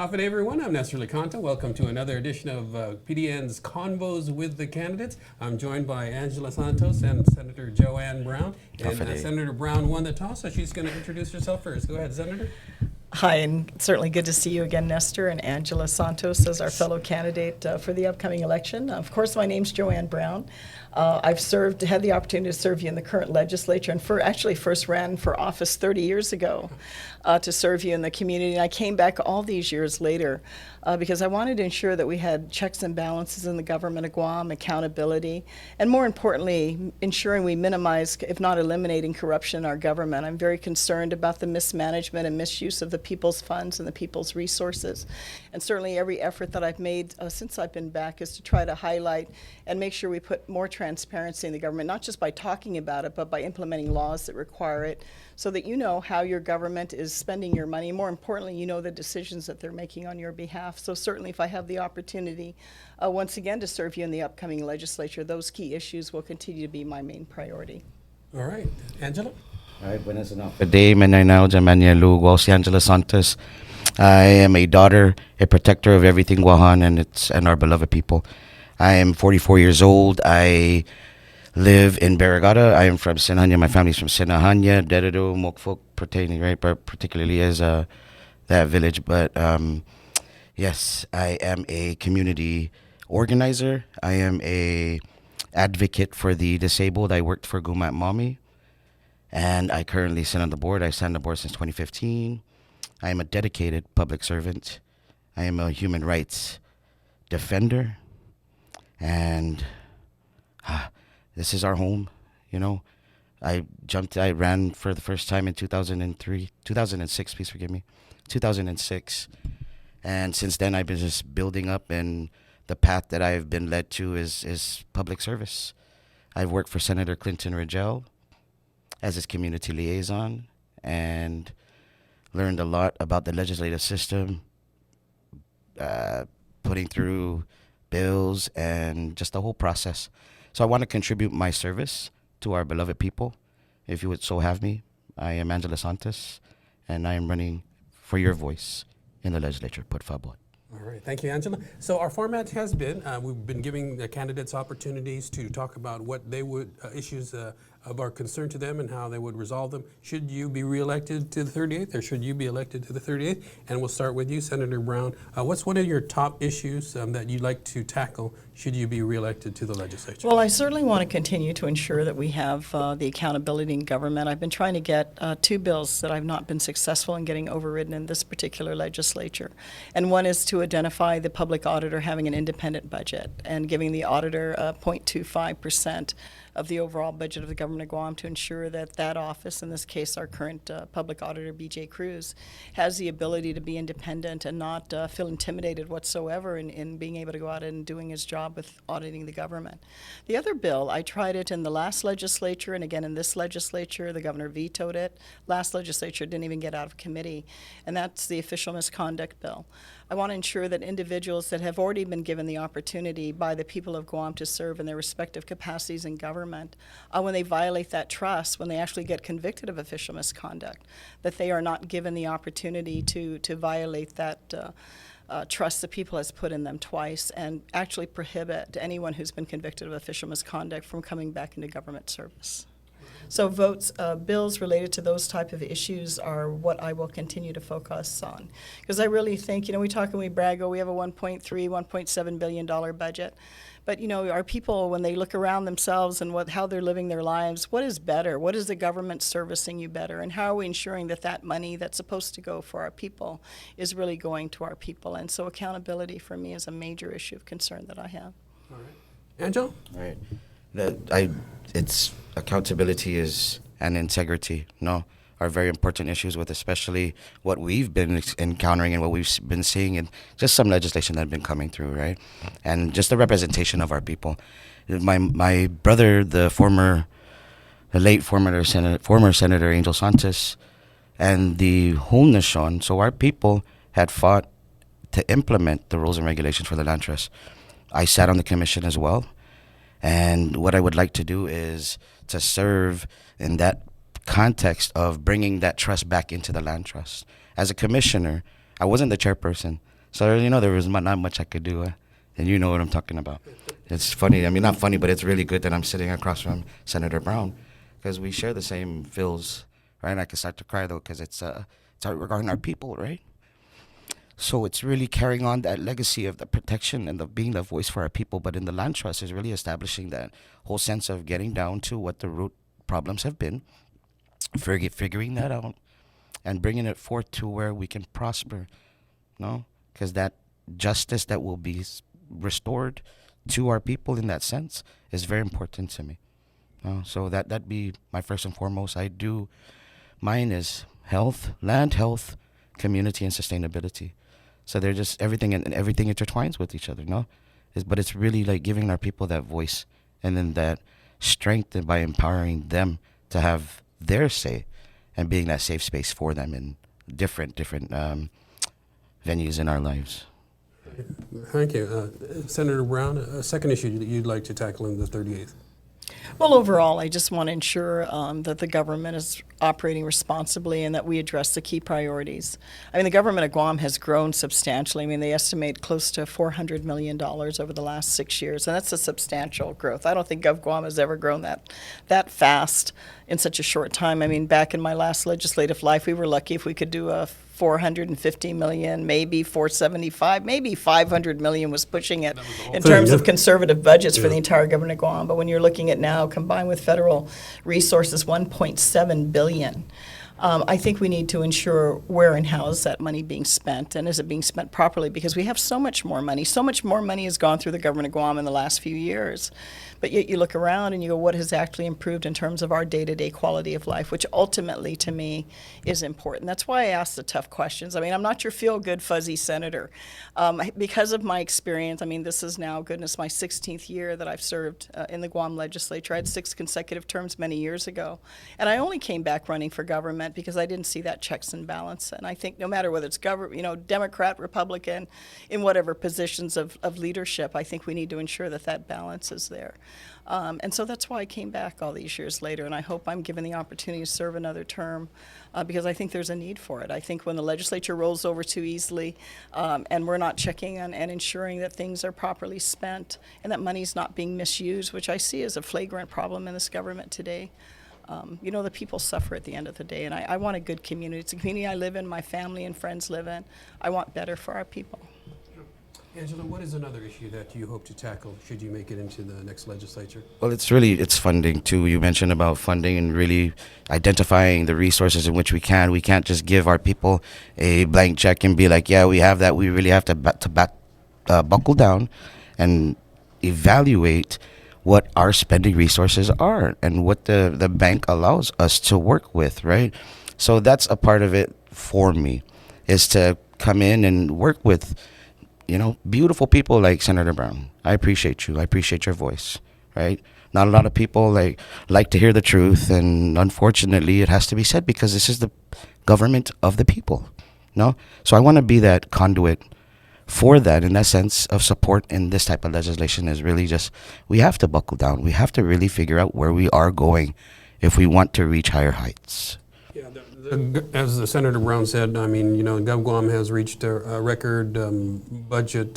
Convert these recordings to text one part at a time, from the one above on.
Howdy everyone, I'm Nestor Leconta. Welcome to another edition of PDN's Convos with the Candidates. I'm joined by Angela Santos and Senator Joanne Brown. And Senator Brown won the toss, so she's going to introduce herself first. Go ahead, Senator. Hi, and certainly good to see you again, Nestor, and Angela Santos as our fellow candidate for the upcoming election. Of course, my name's Joanne Brown. I've had the opportunity to serve you in the current legislature, and actually first ran for office 30 years ago to serve you in the community. And I came back all these years later because I wanted to ensure that we had checks and balances in the government of Guam, accountability, and more importantly, ensuring we minimize, if not eliminating, corruption in our government. I'm very concerned about the mismanagement and misuse of the people's funds and the people's resources. And certainly every effort that I've made since I've been back is to try to highlight and make sure we put more transparency in the government, not just by talking about it, but by implementing laws that require it, so that you know how your government is spending your money. More importantly, you know the decisions that they're making on your behalf. So certainly if I have the opportunity once again to serve you in the upcoming legislature, those key issues will continue to be my main priority. All right. Angela? All right, buenas noches. Good day, Menarnao, Jamania Lugos, Angela Santos. I am a daughter, a protector of everything Guahan and our beloved people. I am 44 years old. I live in Barrigada. I am from Sinahanya. My family's from Sinahanya, Dededo, Mokfok, pertaining, right, but particularly as that village. But yes, I am a community organizer. I am a advocate for the disabled. I worked for Gumat Mommy, and I currently sit on the board. I sat on the board since 2015. I am a dedicated public servant. I am a human rights defender, and this is our home, you know. I ran for the first time in 2006, please forgive me, 2006. And since then, I've been just building up, and the path that I've been led to is public service. I've worked for Senator Clinton Rigel as his community liaison and learned a lot about the legislative system, putting through bills and just the whole process. So I want to contribute my service to our beloved people. If you would so have me, I am Angela Santos, and I am running for your voice in the legislature. Por favor. All right, thank you, Angela. So our format has been, we've been giving the candidates opportunities to talk about what they would, issues of our concern to them and how they would resolve them. Should you be reelected to the 38th, or should you be elected to the 38th? And we'll start with you, Senator Brown. What's one of your top issues that you'd like to tackle should you be reelected to the legislature? Well, I certainly want to continue to ensure that we have the accountability in government. I've been trying to get two bills that I've not been successful in getting overridden in this particular legislature. And one is to identify the public auditor having an independent budget and giving the auditor 0.25% of the overall budget of the government of Guam to ensure that that office, in this case our current public auditor, B.J. Cruz, has the ability to be independent and not feel intimidated whatsoever in being able to go out and doing his job with auditing the government. The other bill, I tried it in the last legislature and again in this legislature. The governor vetoed it. Last legislature didn't even get out of committee, and that's the official misconduct bill. I want to ensure that individuals that have already been given the opportunity by the people of Guam to serve in their respective capacities in government, when they violate that trust, when they actually get convicted of official misconduct, that they are not given the opportunity to violate that trust the people has put in them twice, and actually prohibit anyone who's been convicted of official misconduct from coming back into government service. So bills related to those type of issues are what I will continue to focus on. Because I really think, we talk and we brag, we have a $1.7 billion budget. But, our people, when they look around themselves and how they're living their lives, what is better? What is the government servicing you better? And how are we ensuring that that money that's supposed to go for our people is really going to our people? And so accountability for me is a major issue of concern that I have. All right. Angela? All right. It's accountability and integrity, are very important issues with especially what we've been encountering and what we've been seeing and just some legislation that have been coming through, right? And just the representation of our people. My brother, the late former Senator Angela Santos, and the whole nation, so our people had fought to implement the rules and regulations for the land trust. I sat on the commission as well. And what I would like to do is to serve in that context of bringing that trust back into the land trust. As a commissioner, I wasn't the chairperson. So, there was not much I could do. And you know what I'm talking about. It's funny. I mean, not funny, but it's really good that I'm sitting across from Senator Brown because we share the same feels, right? And I can start to cry, though, because it's regarding our people, right? So it's really carrying on that legacy of the protection and the being the voice for our people. But in the land trust is really establishing that whole sense of getting down to what the root problems have been, figuring that out, and bringing it forth to where we can prosper, no? Because that justice that will be restored to our people in that sense is very important to me. So that'd be my first and foremost. Mine is health, land health, community, and sustainability. So they're just everything, and everything intertwines with each other, no? But it's really like giving our people that voice and then that strength by empowering them to have their say and being that safe space for them in different venues in our lives. Thank you. Senator Brown, a second issue that you'd like to tackle in the 38th. Well, overall, I just want to ensure that the government is operating responsibly and that we address the key priorities. I mean, the government of Guam has grown substantially. I mean, they estimate close to $400 million over the last 6 years, and that's a substantial growth. I don't think Guam has ever grown that fast in such a short time. I mean, back in my last legislative life, we were lucky if we could do a $450 million, maybe $475, maybe $500 million was pushing it in terms of conservative budgets for the entire government of Guam. But when you're looking at now, combined with federal resources, $1.7 billion. I think we need to ensure where and how is that money being spent, and is it being spent properly? Because we have so much more money. So much more money has gone through the government of Guam in the last few years. But yet you look around and you go, what has actually improved in terms of our day-to-day quality of life, which ultimately, to me, is important. That's why I ask the tough questions. I mean, I'm not your feel-good, fuzzy senator. Because of my experience, I mean, this is now, goodness, my 16th year that I've served in the Guam legislature. I had 6 consecutive terms many years ago. And I only came back running for government because I didn't see that checks and balance. And I think no matter whether it's Democrat, Republican, in whatever positions of leadership, I think we need to ensure that that balance is there. And so that's why I came back all these years later, and I hope I'm given the opportunity to serve another term because I think there's a need for it. I think when the legislature rolls over too easily and we're not checking on and ensuring that things are properly spent and that money's not being misused, which I see as a flagrant problem in this government today, the people suffer at the end of the day, and I want a good community. It's a community I live in, my family and friends live in. I want better for our people. Angela, what is another issue that you hope to tackle should you make it into the next legislature? Well, it's funding too. You mentioned about funding and really identifying the resources in which we can. We can't just give our people a blank check and be like, yeah, we have that. We really have to buckle down and evaluate what our spending resources are and what the bank allows us to work with, right? So that's a part of it for me, is to come in and work with beautiful people like Senator Brown. I appreciate you. I appreciate your voice, right? Not a lot of people like to hear the truth, and unfortunately it has to be said because this is the government of the people, no? So I want to be that conduit for that, in that sense of support in this type of legislation is really just, we have to buckle down. We have to really figure out where we are going if we want to reach higher heights. Yeah, as the Senator Brown said, I mean, GovGuam has reached a record budget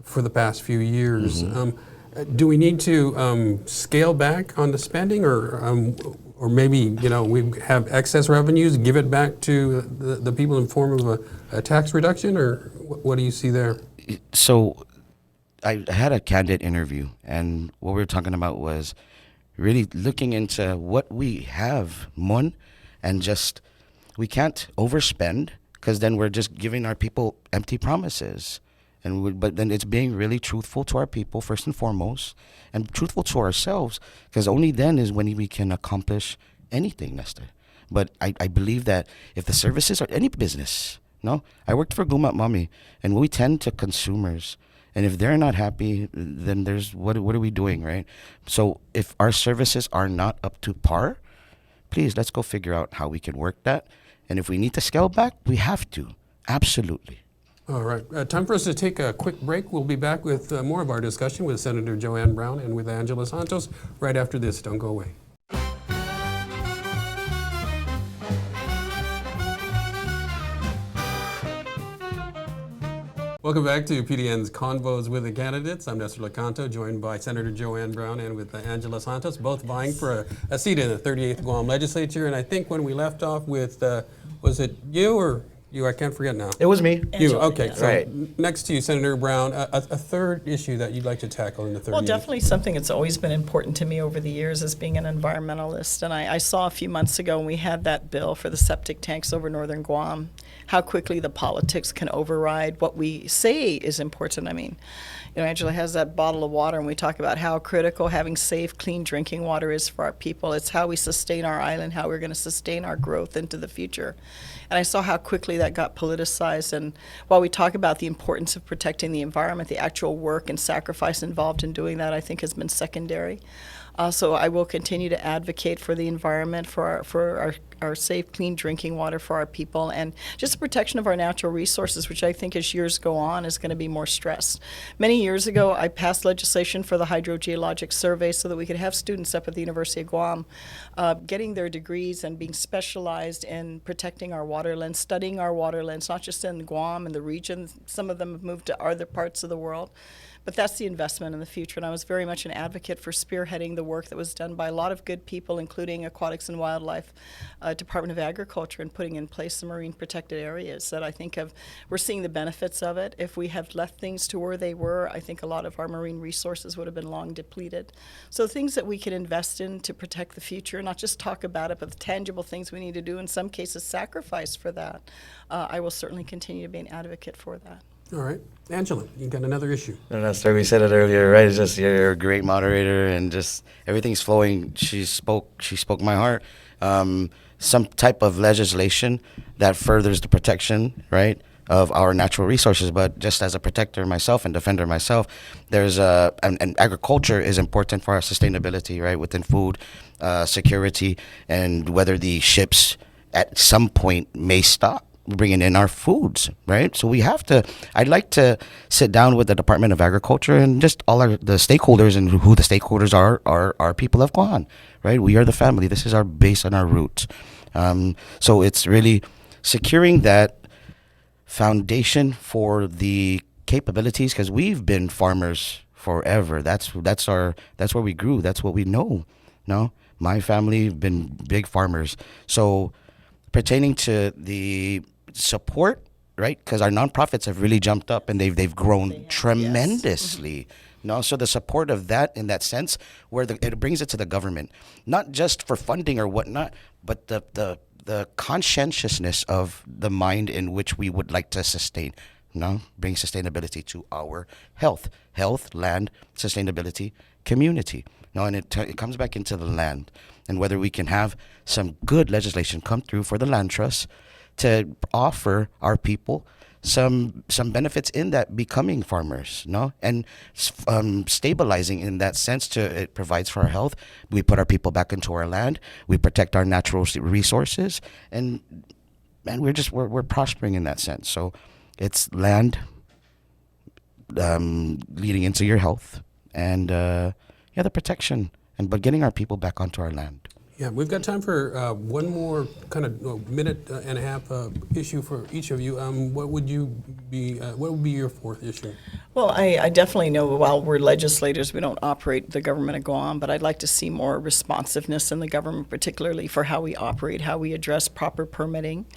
for the past few years. Mm-hmm. Do we need to scale back on the spending, or maybe we have excess revenues, give it back to the people in form of a tax reduction, or what do you see there? So I had a candid interview, and what we were talking about was really looking into what we have, and just, we can't overspend because then we're just giving our people empty promises. But then it's being really truthful to our people first and foremost, and truthful to ourselves, because only then is when we can accomplish anything, Nestor. But I believe that if the services are any business, I worked for Gumat Mami, and we tend to consumers. And if they're not happy, then there's what are we doing, right? So if our services are not up to par, please, let's go figure out how we can work that. And if we need to scale back, we have to. Absolutely. All right. Time for us to take a quick break. We'll be back with more of our discussion with Senator Joanne Brown and with Angela Santos right after this. Don't go away. Welcome back to PDN's Convos with the Candidates. I'm Nestor Lecanto, joined by Senator Joanne Brown and with Angela Santos, both vying for a seat in the 38th Guam Legislature. And I think when we left off with, was it you or you? I can't forget now. It was me. You, Angela, okay. yeah. So Right. next to you, Senator Brown, a third issue that you'd like to tackle in the 38th. Well, definitely something that's always been important to me over the years as being an environmentalist. And I saw a few months ago when we had that bill for the septic tanks over northern Guam, how quickly the politics can override what we say is important. I mean, you know, Angela has that bottle of water, and we talk about how critical having safe, clean drinking water is for our people. It's how we sustain our island, how we're going to sustain our growth into the future. And I saw how quickly that got politicized. And while we talk about the importance of protecting the environment, the actual work and sacrifice involved in doing that, I think, has been secondary. So I will continue to advocate for the environment, for our safe, clean drinking water for our people, and just the protection of our natural resources, which I think as years go on is going to be more stressed. Many years ago, I passed legislation for the hydrogeologic survey so that we could have students up at the University of Guam getting their degrees and being specialized in protecting our waterlands, studying our waterlands, not just in Guam and the region. Some of them have moved to other parts of the world. But that's the investment in the future, and I was very much an advocate for spearheading the work that was done by a lot of good people, including Aquatics and Wildlife, Department of Agriculture, and putting in place the marine protected areas that I think we're seeing the benefits of it. If we had left things to where they were, I think a lot of our marine resources would have been long depleted. So things that we can invest in to protect the future, not just talk about it, but the tangible things we need to do, in some cases sacrifice for that, I will certainly continue to be an advocate for that. All right. Angela, you got another issue. No, no, sir, we said it earlier, right? It's just you're a great moderator, and just everything's flowing. She spoke my heart. Some type of legislation that furthers the protection, right, of our natural resources. But just as a protector myself and defender myself, there's and agriculture is important for our sustainability, right, within food security, and whether the ships at some point may stop bringing in our foods, right? So we have to, I'd like to sit down with the Department of Agriculture and just all the stakeholders, and who the stakeholders are people of Guam, right? We are the family. This is our base and our roots. So it's really securing that foundation for the capabilities, because we've been farmers forever. That's where we grew. That's what we know. No, my family have been big farmers. So pertaining to the support, right? Because our nonprofits have really jumped up, and they've grown They have, tremendously. yes. No, so the support of that, in that sense, where it brings it to the government, not just for funding or whatnot, but the conscientiousness of the mind in which we would like to sustain. No, bring sustainability to our health, land, sustainability, community. No, and it comes back into the land, and whether we can have some good legislation come through for the land trust to offer our people some benefits in that becoming farmers, no, and stabilizing in that sense. It provides for our health. We put our people back into our land. We protect our natural resources, and we're prospering in that sense. So it's land leading into your health, and the protection, but getting our people back onto our land. Yeah, we've got time for one more kind of minute and a half issue for each of you. What would be your fourth issue? Well, I definitely know while we're legislators, we don't operate the government of Guam, but I'd like to see more responsiveness in the government, particularly for how we operate, how we address proper permitting.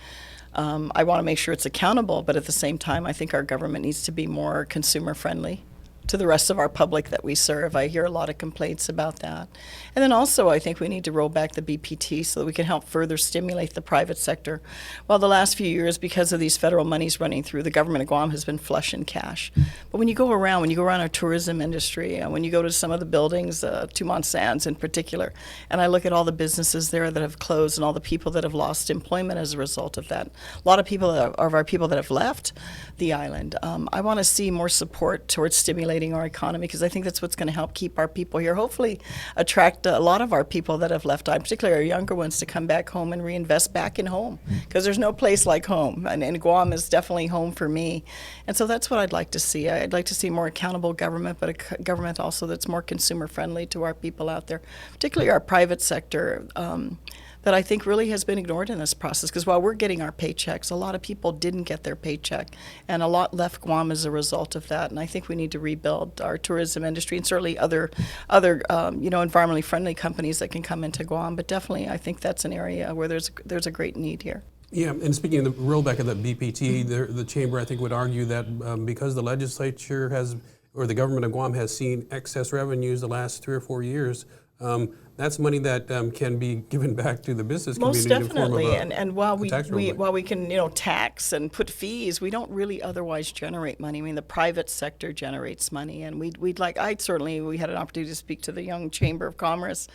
I want to make sure it's accountable, but at the same time, I think our government needs to be more consumer friendly to the rest of our public that we serve. I hear a lot of complaints about that. And then also, I think we need to roll back the BPT so that we can help further stimulate the private sector. Well, the last few years, because of these federal monies running through, the government of Guam has been flush in cash. But when you go around our tourism industry, when you go to some of the buildings, Tumon Sands in particular, and I look at all the businesses there that have closed and all the people that have lost employment as a result of that, a lot of people of our people that have left the island. I want to see more support towards stimulating our economy, because I think that's what's going to help keep our people here. Hopefully attract a lot of our people that have left, particularly our younger ones, to come back home and reinvest back in home, because there's no place like home, and Guam is definitely home for me. And so that's what I'd like to see. I'd like to see more accountable government, but a government also that's more consumer friendly to our people out there, particularly our private sector. that I think really has been ignored in this process. Because while we're getting our paychecks, a lot of people didn't get their paycheck, and a lot left Guam as a result of that. And I think we need to rebuild our tourism industry, and certainly other environmentally friendly companies that can come into Guam. But definitely, I think that's an area where there's a great need here. Yeah, and speaking of the rollback of the BPT, the chamber, I think, would argue that because the legislature or the government of Guam has seen excess revenues the last 3 or 4 years, that's money that can be given back to the business Most community in the form of definitely, and while tax we can tax and put fees, we don't really otherwise generate money. I mean, the private sector generates money, and we had an opportunity to speak to the young Chamber of Commerce.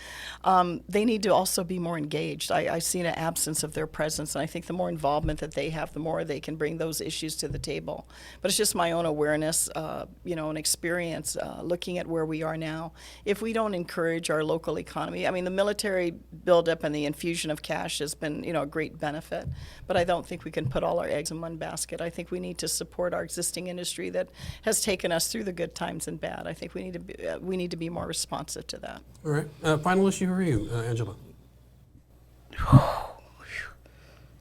They need to also be more engaged. I see an absence of their presence, and I think the more involvement that they have, the more they can bring those issues to the table. But it's just my own awareness, and experience looking at where we are now. If we don't encourage our local economy, I mean, the military buildup and the infusion of cash has been, a great benefit, but I don't think we can put all our eggs in one basket. I think we need to support our existing industry that has taken us through the good times and bad. I think we need to be more responsive to that. All right. Final issue for you, Angela.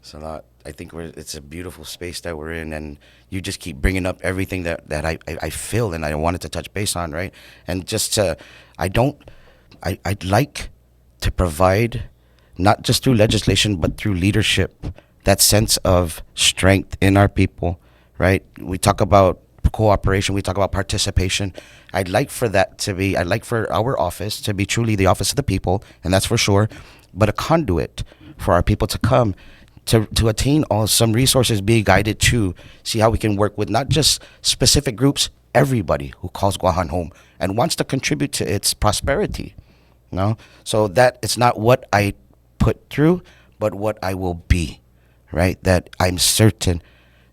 It's a lot. I think it's a beautiful space that we're in, and you just keep bringing up everything that I feel and I wanted to touch base on, right? And I'd like to provide, not just through legislation, but through leadership, that sense of strength in our people, right? We talk about cooperation, we talk about participation. I'd like for our office to be truly the office of the people, and that's for sure, but a conduit for our people to come to attain some resources, be guided to see how we can work with not just specific groups, everybody who calls Guahan home and wants to contribute to its prosperity. So that it's not what I put through, but what I will be, right? That I'm certain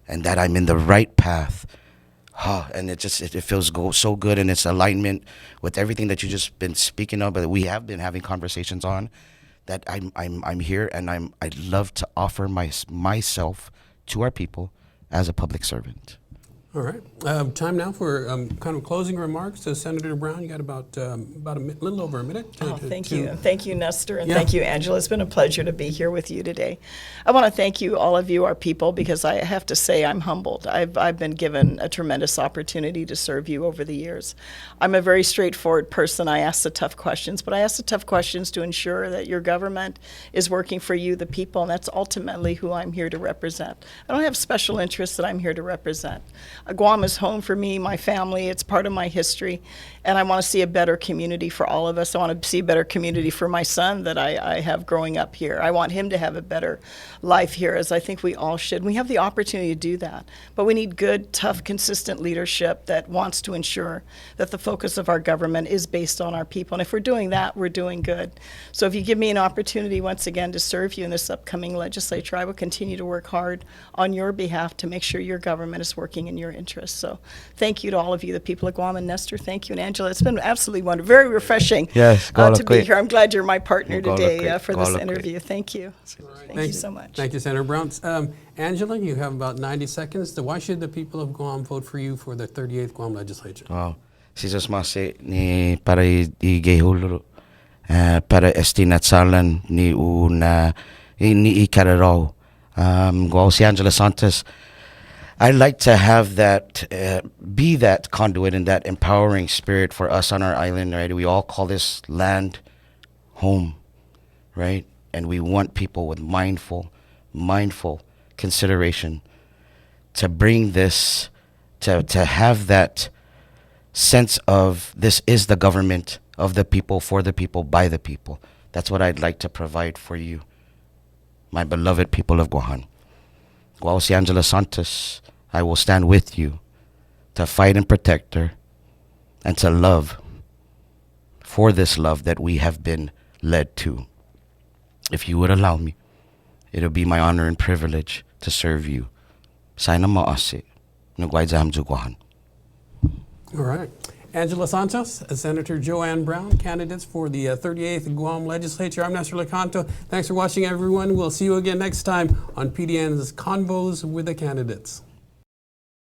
and that I'm in the right path. And it feels so good, and it's alignment with everything that you just been speaking of, but we have been having conversations on. That I'm here, and I'd love to offer myself to our people as a public servant. All right. Time now for kind of closing remarks. Senator Brown, you got about a little over a minute. Thank you. Thank you, Nestor, and thank you, Angela. It's been a pleasure to be here with you today. I want to thank you, all of you, our people, because I have to say I'm humbled. I've been given a tremendous opportunity to serve you over the years. I'm a very straightforward person. I ask the tough questions, but I ask the tough questions to ensure that your government is working for you, the people, and that's ultimately who I'm here to represent. I don't have special interests that I'm here to represent. Guam is home for me, my family. It's part of my history, and I want to see a better community for all of us. I want to see a better community for my son that I have growing up here. I want him to have a better life here, as I think we all should. We have the opportunity to do that, but we need good, tough, consistent leadership that wants to ensure that the focus of our government is based on our people. And if we're doing that, we're doing good. So if you give me an opportunity once again to serve you in this upcoming legislature, I will continue to work hard on your behalf to make sure your government is working in your interest. So thank you to all of you, the people of Guam, and Nestor, thank you. And Angela, it's been absolutely wonderful, very refreshing to be here. I'm glad you're my partner today for this interview. Thank you. Thank you so much. Thank you, Senator Brown. Angela, you have about 90 seconds. Why should the people of Guam vote for you for the 38th Guam Legislature? Wow. Si just masi ni para igehulu para estinatsalan ni una ni ikararo si Angela Santos. I'd like to have that, be that conduit and that empowering spirit for us on our island, right? We all call this land home, right? And we want people with mindful consideration to bring this, to have that sense of this is the government of the people, for the people, by the people. That's what I'd like to provide for you, my beloved people of Guahan. Si Angela Santos, I will stand with you to fight and protect her and to love for this love that we have been led to. If you would allow me, it'll be my honor and privilege to serve you. Sana maasi, nagway zaham Guahan. All right. Angela Santos, Senator Joanne Brown, candidates for the 38th Guam Legislature. I'm Nestor Lecanto. Thanks for watching, everyone. We'll see you again next time on PDN's Convos with the Candidates.